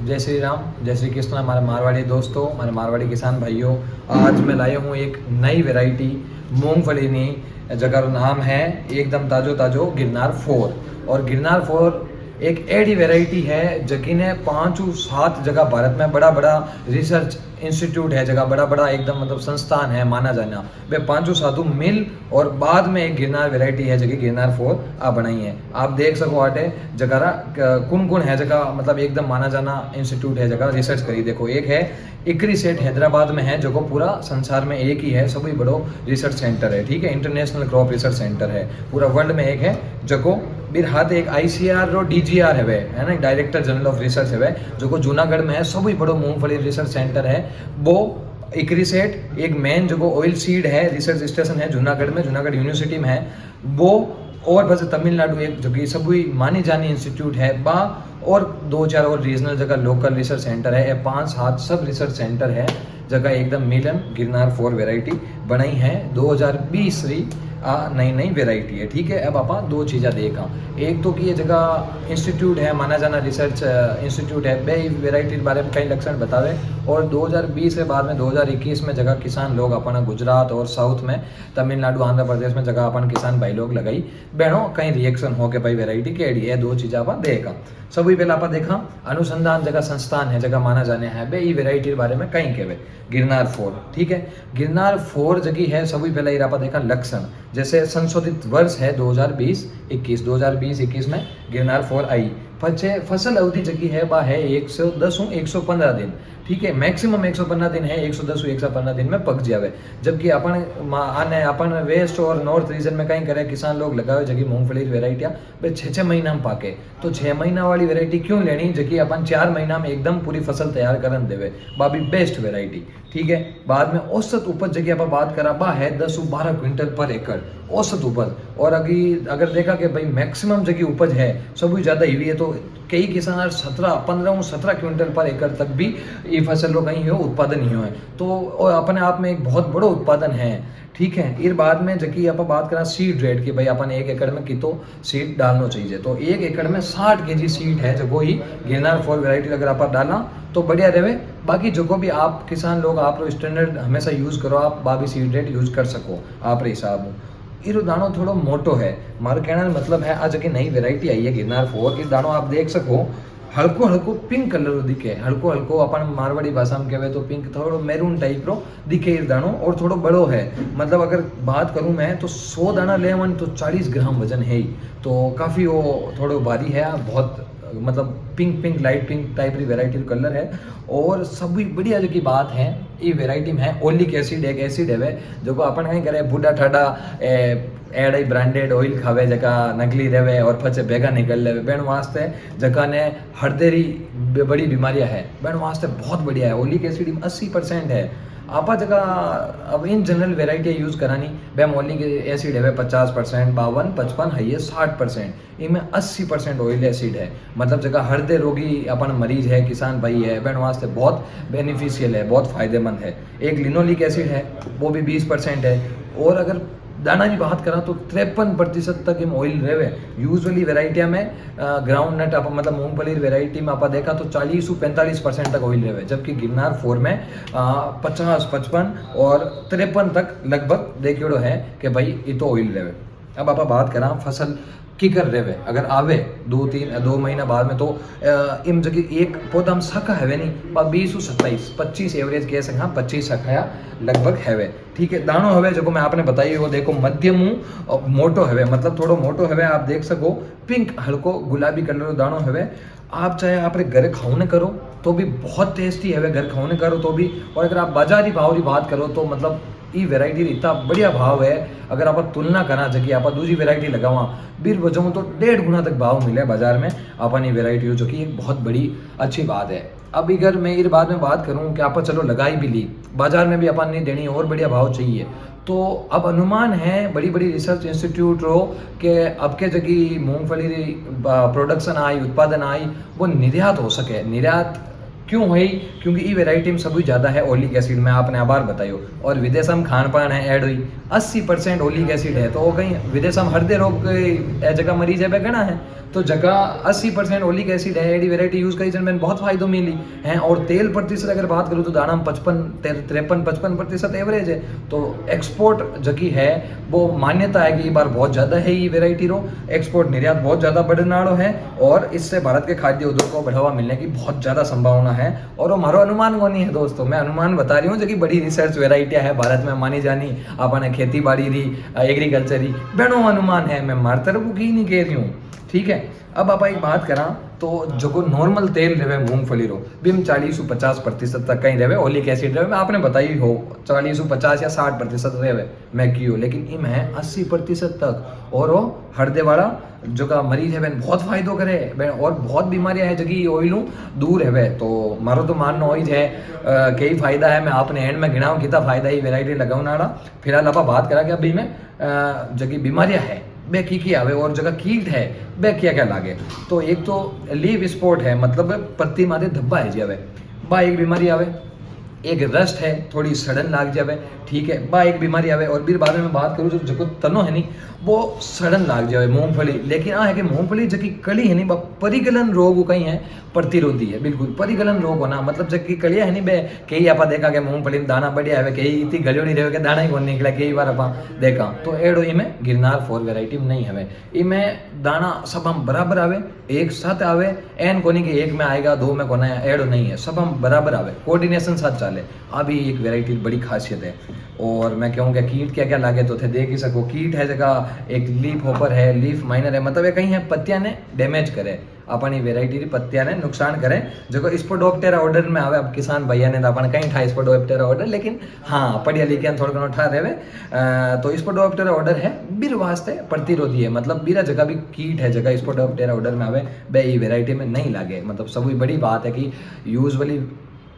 जय श्री राम, जय श्री कृष्ण हमारे मारवाड़ी दोस्तों, हमारे मारवाड़ी किसान भाइयों। आज मैं लाया हूँ एक नई वेराइटी मूंगफली जगह नाम है एकदम ताजो ताजो गिरनार 4। और गिरनार 4 एक एडी वेराइटी है जकी ने 5-7 जगह भारत में बड़ा बड़ा रिसर्च इंस्टीट्यूट है, जगह बड़ा बड़ा एकदम मतलब संस्थान है माना जाना वे 5-7 मिल और बाद में एक गिरनार वेराइटी है जगह गिरनार 4 आ बनाई है। आप देख सको आटे जगह कौन कौन है जगह मतलब एकदम माना जाना इंस्टीट्यूट है जगह रिसर्च करी देखो। एक है इकरी सेठ हैदराबाद में है जो को पूरा संसार में एक ही है, सभी बड़ो रिसर्च सेंटर है, ठीक है, इंटरनेशनल क्रॉप रिसर्च सेंटर है पूरा वर्ल्ड में एक है जको। फिर हाथ एक ICR और DGR है ना, डायरेक्टर जनरल ऑफ रिसर्च है जो को जूनागढ़ में है, सभी बड़ो मूंगफली रिसर्च सेंटर है वो। इकरी सेठ एक मेन जो ऑयल सीड है रिसर्च स्टेशन है जूनागढ़ में, जूनागढ़ यूनिवर्सिटी में है वो। और बस तमिलनाडु एक जो कि सभी मानी जानी इंस्टीट्यूट है बा, और 2-4 और रीजनल जगह लोकल रिसर्च सेंटर है, 5-7 सब रिसर्च सेंटर है जगह एकदम मिलन गिरनार 4 वेराइटी बनाई है 2020 री नई वेराइटी है, ठीक है। अब आप दो चीज़ें देखा, एक तो कि ये जगह इंस्टीट्यूट है माना जाना रिसर्च इंस्टीट्यूट है बे वेराइटी के बारे में कई लक्षण बतावे। और 2020 के बाद में 2021 में जगह किसान लोग अपना गुजरात और साउथ में तमिलनाडु आंध्र प्रदेश में जगह अपन किसान भाई लोग लगाई बहनों कई रिएक्शन हो के भाई वेराइटी केड़ी है, दो चीज़ें आप देखा। सभी पहले आप देखा अनुसंधान जगह संस्थान है जगह माना जाने है बे ई वेराइटी के बारे में कहीं कहवे गिरनार 4, ठीक है। गिरनार 4 जगह है सभी पहले आप देखा लक्षण, जैसे संशोधित वर्ष है 2020-21, 2020-21 में गिरनार 4 आई। पचे फसल अवधि जगह है बा है 110-115 दिन, ठीक है, मैक्सिमम 115 दिन है, 110-115 दिन में पक जावे। जबकि अपन आने अपन वेस्ट और नॉर्थ रीजन में कहीं करे किसान लोग लगावे जगह मूंगफली वेराइटियाँ वे 6-6 महीना में पाके, तो 6 महीना वाली वेराइटी क्यों लेनी जबकि अपन 4 महीना में एकदम पूरी फसल तैयार करन देवे बाबी बेस्ट वेराइटी, ठीक है। बाद में औसत उपज जगह आप बात करा बा है 10-12 क्विंटल पर एकड़ औसत उपज। और अगर देखा कि भाई मैक्सिमम जगह उपज है सभी ज़्यादा ही है, तो कई किसान 15-17 क्विंटल पर एकड़ तक भी ये फसल रो कहीं हो उत्पादन ही हो है, तो अपने आप में एक बहुत बड़ो उत्पादन है, ठीक है। इस बाद में जबकि आप बात करा सीड रेट की भाई अपन 1 एकड़ में कितो सीड डालना चाहिए, तो 1 एकड़ में 60 kg सीड है जो ही गिरनार 4 वेराइटी अगर आप डालना तो बढ़िया रहे। बाकी जो को भी आप किसान लोग आप लो स्टैंडर्ड हमेशा यूज़ करो, आप बाबी सीड रेट यूज़ कर सको आप हिसाब। इरो दानो थोड़ो मोटो है, मारो कहना मतलब है आज की नई वेराइटी आई है गिरनार 4 की दानो आप देख सको हल्को हल्को पिंक कलर दिखे, हल्को हल्को अपन मारवाड़ी भाषा में कहवे तो पिंक थोड़ो मैरून टाइप रो दिखे ये दानो, और थोड़ो बड़ो है। मतलब अगर बात करूं मैं तो 100 दाना ले वन तो 40 ग्राम वजन है ही, तो काफ़ी वो थोड़ो भारी है, बहुत मतलब पिंक लाइट पिंक टाइप की वेराइटी कलर है। और सभी बढ़िया जो की बात है ये वेराइटी में है ओलिक एसिड, एक एसिड है जो को अपन कहीं करे बूढ़ा ठाडा एड ब्रांडेड ऑयल खावे जगह नकली रहे और पचे बेगा निकल ले बेन वास्ते जगह ने हृदय बड़ी बीमारियां है बेन वास्ते बहुत बढ़िया है। ओलिक एसिड 80% है। आप जगह अब इन जनरल वेराइटी यूज़ करानी बैम ओलिक एसिड है 50%, 52, 55 है ये 60%, इनमें 80% ऑयल एसिड है। मतलब जगह हृदय रोगी अपन मरीज है किसान भाई है बैन वास्ते बहुत बेनिफिशियल है, बहुत फायदेमंद है। एक लिनोलिक एसिड है वो भी 20% है। और अगर दाना की बात करा तो 53% तक इन ऑयल रहे। यूजुअली वेराइटिया में ग्राउंड नट आप मतलब मूंगफली वेराइटी में आप देखा तो 40-45% तक ऑयल रहे, जबकि गिरनार 4 में 50, 55 और 53 तक लगभग देखियो है कि भाई ये तो ऑयल रहे। अब आप बात करा फसल की कर रहे अगर आवे 2 महीना बाद में तो इन जगह एक पौधा में शाखा है नहीं 20-27-25 एवरेज कह सका 25 शाखाया लगभग है, ठीक है। दानो हवे जो मैं आपने बताई वो देखो मध्यम मोटो है, मतलब थोड़ो मोटो है, आप देख सको पिंक हल्को गुलाबी कलर दानो है। आप चाहे आप घर खाने करो तो भी बहुत टेस्टी है, घर खाने करो तो भी। और अगर आप बाजारी भाव की बात करो तो मतलब ये वेराइटी इतना बढ़िया भाव है, अगर आप तुलना करा जगह आप दूसरी वेराइटी लगावा बिर वजह तो 1.5 गुना तक भाव मिले बाजार में अपन ये वेराइटी हो, जो कि एक बहुत बड़ी अच्छी बात है। अब अगर मैं इस बात में बात करूं कि आप चलो लगाई भी ली बाजार में भी अपन नहीं देनी और बढ़िया भाव चाहिए, तो अब अनुमान है बड़ी बड़ी रिसर्च इंस्टीट्यूट रो के अब के जगह मूंगफली प्रोडक्शन आई उत्पादन आई वो निर्यात हो सके। निर्यात क्यों है? क्योंकि ई वेराइटी में सभी ज़्यादा है ओलिक एसिड में, आपने आभार बतायो। और विदेश में खान पान है ऐड हुई 80% ओलिक एसिड है, तो वो कहीं विदेश में हृदय रोग जगह मरीज है गणा है, तो जगह 80% ओलिक एसिड है। एडी वेराइटी यूज़ करी जिनमें बहुत फायदो मिली है। और तेल प्रतिशत अगर बात करूँ तो दाना में 53-55% एवरेज है। तो एक्सपोर्ट जगी है वो मान्यता है कि ये बार बहुत ज़्यादा है ये वेराइटी रो, एक्सपोर्ट निर्यात बहुत ज़्यादा बढ़ने वालों है और इससे भारत के खाद्य उद्योग को बढ़ावा मिलने की बहुत ज़्यादा संभावना है। और वो हमारा अनुमान को नहीं है दोस्तों, मैं अनुमान बता रही हूँ जो कि बड़ी रिसर्च वेराइटियाँ है भारत में मानी जानी, अपने खेती बाड़ी रही, एग्रीकल्चर रही, बहनों अनुमान है, मैं मार तरफ की नहीं कह रही हूँ, ठीक है। अब आप एक बात करा तो जो को नॉर्मल तेल रहे मूंगफली रो बिम 40-50% तक कहीं रहे, ओलिक एसिड रहे, मैं आपने बताई हो 40-50 या 60% रहे मैं कियो, लेकिन इम है 80% तक। और वो हृदय वाला जो का मरीज है वह बहुत फायदो करे और बहुत बीमारियां है जगी ऑयलू दूर है। तो मारो तो मानना हो है कई फायदा है, मैं आपने एंड में गिनाऊँ कितना फायदा ही वेराइटी लगाना। फिलहाल आप बात करा कि अभी में जगी बीमारियां है बे की आवे और जगह कीट है बे क्या क्या लागे। तो एक तो लीव स्पॉट है, मतलब पत्ती माथे धब्बा है जावे बा एक बीमारी आवे, एक रस्ट है थोड़ी सड़न लाग जावे, ठीक है बा एक बीमारी आवे। और फिर बाद में बात करूँ जो जको तनो है नहीं वो सड़न लाग जावे मूंगफली, लेकिन आ है कि मूंगफली जकी कली है नहीं बा परिगलन रोग कहीं है प्रतिरोधी है, बिल्कुल परिगलन रोग होना मतलब जबकि कलिया है नहीं बे कई आप देखा कि मूंगफली में दाना बढ़िया है, कई इतनी गलियोड़ी रहे के दाना ही कौन निकला, कई बार आप देखा। तो एडो इमें गिरनार 4 वेराइटी में नहीं है, इमें दाना सब हम बराबर आवे, एक साथ आवे, एन कोनी के एक में आएगा 2 में कोना है, एडो नहीं है, सब हम बराबर आवे, कोऑर्डिनेशन साथ चाले। अभी एक वेराइटी बड़ी खासियत है। और मैं कहूँगा कीट क्या क्या लागे तो थे देख ही सको, कीट है जगह एक लीफ होपर है, लीफ माइनर है, मतलब ये कहीं है पत्तियां ने डैमेज करे अपनी वेराइटी की पत्तियां ने नुकसान करे जो स्पोडोप्टेरा ऑर्डर में आवे। अब किसान भैया ने अपन कहीं ठा स्पोडोप्टेरा ऑर्डर, लेकिन हाँ पढ़िया लिखे थोड़ा घणो ठा रहे। तो स्पोडोप्टेरा ऑर्डर है बीर वास्ते प्रतिरोधी है, मतलब बीरा जगह भी कीट है जगह स्पोडोप्टेरा ऑर्डर में आवे बे ई वेराइटी में नहीं लागे। मतलब सभी बड़ी बात है कि यूजुअली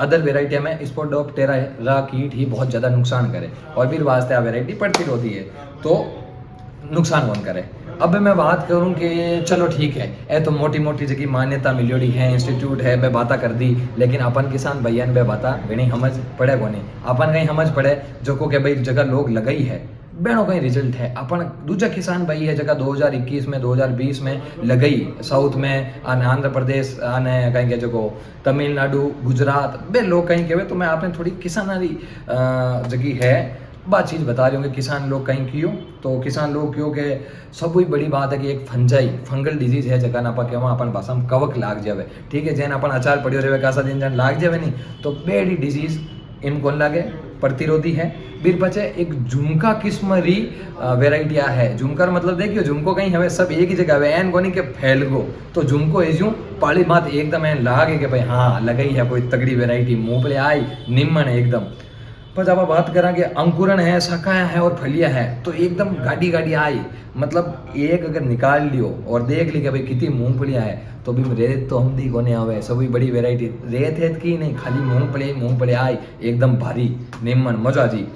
अदर वेराइटी में स्पोडोप्टेरा कीट ही बहुत ज़्यादा नुकसान करे और फिर वास्ते आ वेराइटी प्रतिरोधी है तो नुकसान कौन करे। अब मैं बात करूं कि चलो ठीक है ए तो मोटी मोटी जगह मान्यता मिलोड़ी है, इंस्टीट्यूट है, मैं बाता कर दी, लेकिन अपन किसान भैया ने बाता घनी समझ पड़े कोने, अपन कहीं समझ पड़े जो को कि भाई जगह लोग लगाई है बेनो कहीं रिजल्ट है। अपन दूजा किसान भाई है जगह 2021 में 2020 में लगई साउथ में आने आंध्र प्रदेश आने कहीं के जो तमिलनाडु गुजरात बे लोग कहीं के, तो मैं आपने थोड़ी किसानी जगह है बात चीज़ बता रही हूँ कि किसान लोग कहीं क्यों, तो किसान लोग क्यों के सब कोई बड़ी बात है कि एक फंगल डिजीज है जगह ना क्या अपन भाषा में कवक लाग जावे, ठीक है, जैन अपन अचार पड़ियो रहे कासा दिन जन लाग जावे नहीं, तो बेडी डिजीज इन कौन लागे प्रतिरोधी है। फिर बचे एक झुमका किस्म री वेराइटिया है, झुमकर मतलब देखियो झुमको कहीं हमें सब एक ही जगह है एन कोनी के फैल गो, तो झुमको एजू पाली मात एकदम एन लागे कि भाई हाँ लगाई है कोई तगड़ी वेराइटी मुँह पे आई निम्न है एकदम। पर जब आप बात करें कि अंकुरण है, शाखाएं है और फलियां है तो एकदम गाड़ी आई, मतलब एक अगर निकाल लियो और देख ली कि भाई कितनी मूंगफलियां है तो भी रेत तो हम दी कोने आवे, सभी बड़ी वेराइटी रेत है की नहीं, खाली मूंगफली आई एकदम भारी निम्न मजा जी।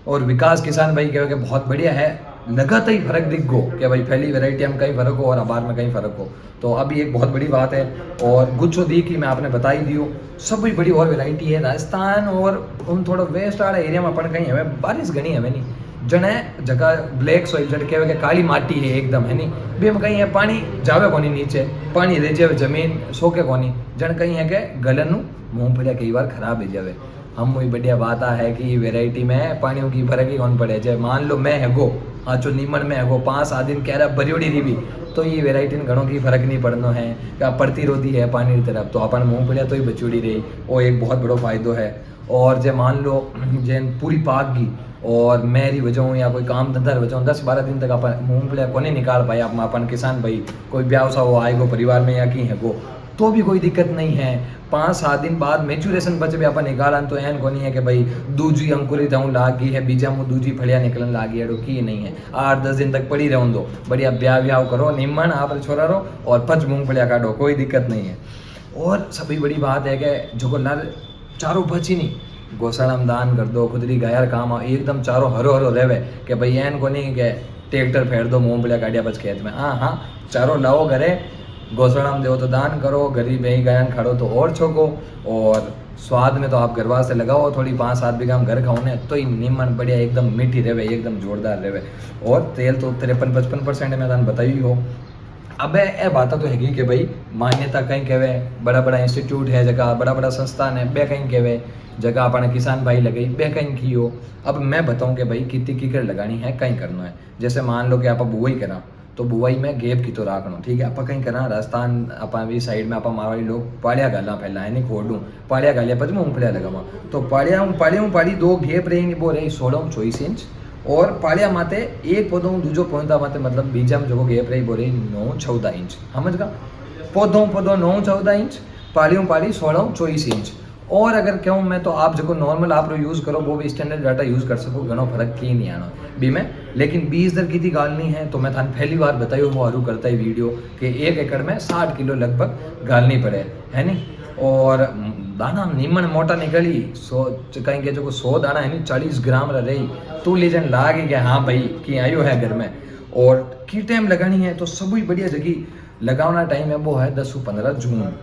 और विकास किसान भाई कहे बहुत बढ़िया है, लगाता ही फर्क दिख गो कि भाई पहली वेराइटी में कहीं फर्क हो और अबार में कहीं फर्क हो, तो अभी एक बहुत बड़ी बात है। और गुच्छो दी की मैं आपने बताई दियो सब भी बड़ी और वेराइटी है राजस्थान और उन थोड़ा वेस्ट वाला एरिया में अपन कहीं हमें बारिश घनी हमें नहीं जने जगह ब्लैक सॉइल जड़ के काली माटी है एकदम है नहीं भी हम कहीं है पानी जावे कोनी नीचे पानी रह जावे जमीन सोके कोनी जन कहीं है के गलन मूंगफलियां कई बार खराब हो जावे। हम वही बढ़िया बात है कि वेराइटी में पानियों की फर्क ही कौन पड़े, चाहे मान लो मैं है गो हाँ चो नीमन में है गो 5-7 दिन कह रहा बरियोड़ी रही भी तो ये वेराइटी घणों की फर्क नहीं पड़नो है क्या प्रतिरोधी है पानी की तरफ, तो अपन मूंगफलियां तो ही बचूड़ी रही वो एक बहुत बड़ो फायदो है। और जे मान लो जैन पूरी पाक गई और मेरी वजह या कोई काम धंधा वजह 10-12 दिन तक अपन मूंगफलियां को नहीं निकाल पाए, अपन किसान भाई कोई ब्याह सा हो आएगो परिवार में या की है गो तो भी कोई दिक्कत नहीं है। 5-7 दिन बाद मेचुरेशन बच भी अपन निकालन तो एन को नहीं है कि भाई दूजी अंकुरित हूँ लागी है बीजा मुँह दूजी फलियाँ निकलन लागी है की नहीं है, 8-10 दिन तक पड़ी रहूँ दो बढ़िया ब्याह करो निम्न आप छोरा रहो और 5 मूंगफलियाँ काटो कोई दिक्कत नहीं है। और सभी बड़ी बात है कि जो नर चारों बची नहीं गौशाला में दान कर दो खुदरी गायर काम आओ एकदम चारों हरो हरो रहे कि भाई एन को नहीं कि ट्रैक्टर फेर दो मूंगफलियाँ काटिया बच खेत में, हाँ चारों लाओ घरे घोसड़ा में दो तो दान करो, गरीब यही गयान खड़ो तो और छोको। और स्वाद में तो आप गरबा से लगाओ थोड़ी 5-7 बीघा हम घर खाओ ने तो ही नीमन बढ़िया एकदम मीठी रहे, एकदम जोरदार रहे। और तेल तो 53-55% में मैंने बताई हो। अब ये बात तो हैगी कि भाई मान्यता कहीं कहवे, बड़ा बड़ा इंस्टीट्यूट है जगह, बड़ा बड़ा संस्थान है बे कहीं कहवे, जगह अपने किसान भाई लगे बे कहीं की हो। अब मैं बताऊं कि भाई कितनी कीकर लगानी है, कहीं करना है। जैसे मान लो कि आप बुआई करा तो बुआई में गेप की तो राखनो, ठीक है। आप कहीं करा राजस्थान अपा भी साइड में आप मारवाड़ी लोग पाड़िया गाला पहला है नहीं खोडू पाड़िया गालिया पच मूंगफलिया लगावा तो पाड़ी 2 गेप रही वो रही 16-24 इंच। और पाड़िया माते एक पौधों दूजो पौधा माते मतलब बीजा में जो गेप रही वो रही 9-14 इंच, समझ गा। पौधों 9-14 इंच, पाड़ी 16-24 इंच। और अगर कहूँ मैं तो आप जो नॉर्मल आप यूज़ करो वो भी स्टैंडर्ड डाटा यूज़ कर सको, घणो फर्क की नहीं आना भी में। लेकिन बीज दर की थी गालनी है तो मैं थाने पहली बार बताइयो वो हरू करता है वीडियो कि 1 एकड़ में 60 किलो लगभग गालनी पड़े है नी। और दाना नीमन मोटा निकली 100 कहीं के जो 100 दाना है नी 40 ग्राम रही तो लीजन लागे कि हाँ भाई कि आयो है घर में। और की टाइम लगानी है तो सभी बढ़िया जगह लगाना टाइम है वो है 10-15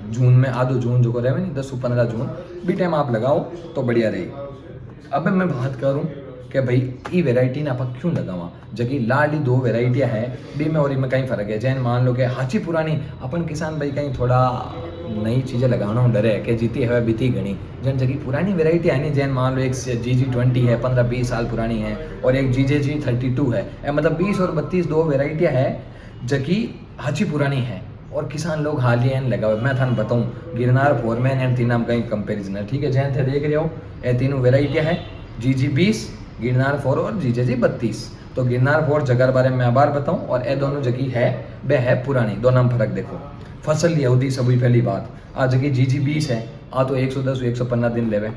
जून में, आधो जून जो रहे नहीं 10-15 जून भी टाइम आप लगाओ तो बढ़िया रही। अब मैं बात करूँ कि भाई ये वेराइटी ने आप क्यों लगावा, जबकि लाली 2 वेराइटियाँ है बी में और इनमें कहीं फ़र्क है। जैन मान लो कि हाची पुरानी अपन किसान भाई कहीं थोड़ा नई चीज़ें लगाना डरे कि जीती है बीती गणी जन जगह पुरानी वेराइटी है नहीं। जैन मान लो एक GG20 है 15-20 साल पुरानी है और एक GJG32 है, मतलब 20 और 32 2 वेराइटियाँ है जबकि हाची पुरानी है और किसान लोग हाल ही लगाओ। मैं थाने बताऊँ गिरनार फोरमैन एंड तीन नाम का कंपेरिजन है, ठीक है। जैन थे देख रहे हो ये तीनों वेराइटियाँ है GG20 गिरनार 4 और GJG32। तो गिरनार 4 जगह बारे में मैं बार बताऊँ और ये दोनों जगह है बे है पुरानी, दोनों में फर्क देखो। फसल यहूदी सभी पहली बात आ जगह GG20 है आ तो 110-115 दिन लेवे,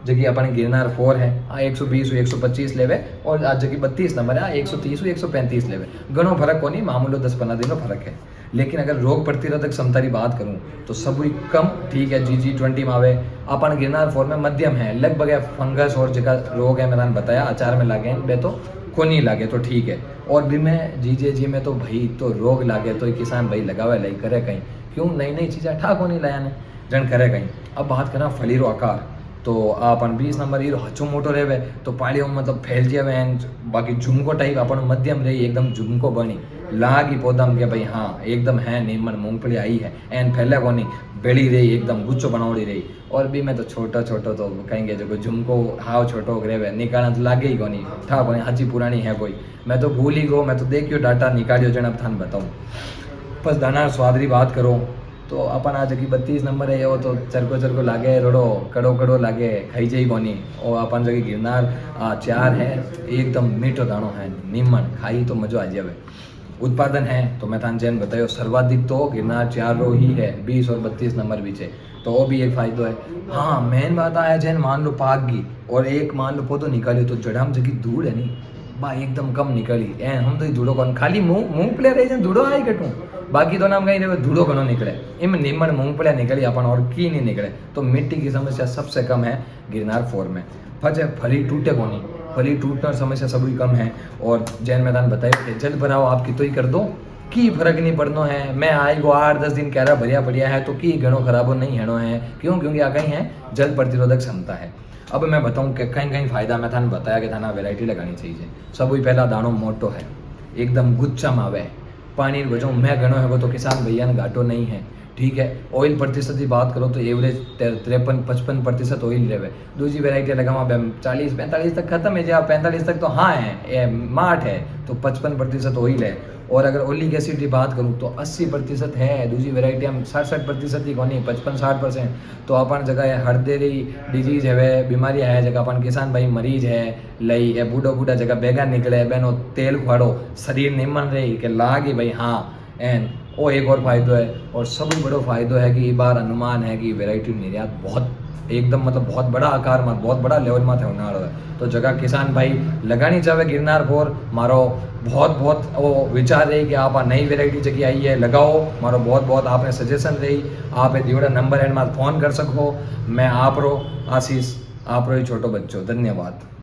जगह अपन गिरनार 4 है आ 120-125 लेवे और आज जगह 32 नंबर है आ 130-135 लेवे। घणो फर्क को नहीं, मामूलो 10-15 दिन फर्क है। लेकिन अगर रोग प्रतिरोधक क्षमता की बात करूं तो सभी कम, ठीक है। GG20 में आवे अपन गिरनार 4 में मध्यम है, लगभग है फंगस और जगह रोग है मैंने बताया अचार में लागे बे तो को नहीं लागे तो ठीक है। और भी में GJG में तो भाई तो रोग लागे तो किसान भाई लगावे लाई करे कहीं क्यों नई चीज़ें ठा को नहीं लाया ने जन करे कहीं। अब बात करा फलीरो आकार तो अपन 20 नंबर हीरो हचो मोटो रहे तो पाड़ियों मतलब फैल जावे एंड बाकी झुमको टाइप अपन मध्यम रही एकदम झुमको बनी लागी पौधा में कि भाई हाँ एकदम है नीमन मूंगफली आई है एंड फैले को नहीं बेड़ी रही एकदम गुच्छो बनावड़ी रही। और भी मैं तो छोटो तो कहेंगे जो झुमको हाव छोटो रहे निकालना तो लागे ही को नहीं था को हची पुरानी है कोई। मैं तो भूल ही गो, मैं तो देखियो डाटा निकालियो जन अब थान बताऊँ। बस दाना स्वादरी बात करो तो अपन आ जगह 32 नंबर है वो तो चरको लागे रोड़ो कड़ो लागे खाई जाई कोनी। और अपन जगह गिरनार 4 है एकदम मीठो दाणो है नीमन खाई तो मज़ो आ जावे। उत्पादन है तो मैं थान जैन बतायो सर्वाधिक तो गिरनार 4 रो ही है 20 और 32 नंबर भी है तो वो भी एक फायदो है। हाँ मेन बात आया जैन मान लो पाक गई और एक मान लो पौधो निकालियो तो जड़ाम जगह धूल है नहीं बा एकदम कम निकली एन हम तो धूड़ो कौन खाली मूंगफलिया रही जन धूड़ो आई कटूँ बाकी तो नाम कहीं रहे धूड़ो घणो निकले इनमें नीमन मूंगफलिया निकली अपन और की नहीं निकले। तो मिट्टी की समस्या सबसे कम है गिरनार 4 में। फली टूटे को नहीं, फली टूटने समस्या सभी कम है। और जैन मैदान बताइए कि जल भराव आप कितो ही कर दो की फर्क नहीं पड़नो है। मैं आई गो 8-10 दिन कह रहा भरिया पड़िया है तो की घणो खराबो नहीं हेणो है क्योंकि आ कहीं है जल प्रतिरोधक क्षमता है। अब मैं बताऊँ कि कहीं फायदा मैं थाने बताया कि थाना वेराइटी लगानी चाहिए। सब पहला दाणो मोटो है एकदम गुच्छा में आवे पानी वजह मैं घणो है वो तो किसान भैया ने घाटो नहीं है, ठीक है। ऑयल प्रतिशत की बात करो तो एवरेज 53-55% ऑयल रहे। दूसरी वेराइटी लगावा 40-45 तक खत्म है जब 45 तक तो हाँ है माठ है तो 55% ऑयल है। और अगर ओलिक एसिड की बात करूँ तो 80% है, दूसरी वेराइटी हम 60-60% ही कौन 55-60%। तो अपन जगह हरदेरी डिजीज है बीमारियाँ है जगह अपन किसान भाई मरीज है लई ए बूढ़ा जगह बेगा निकले बहनों तेल खुआड़ो शरीर निमन रही कि लागी भाई हाँ एन वो एक और फायदो है। और सबसे बड़ो फायदो है कि बार अनुमान है कि वेराइटी निर्यात बहुत एकदम मतलब बहुत बड़ा आकार में बहुत बड़ा लेवल में होने वाला है। तो जगह किसान भाई लगानी चाहे गिरनार 4 मारो बहुत वो विचार रही कि आप नई वेराइटी जगह आई है लगाओ मारो बहुत आपने सजेशन रही आप दिवड़ा नंबर एंड में फ़ोन कर सको। मैं आप रो आशीष आप रो छोटो बच्चों धन्यवाद।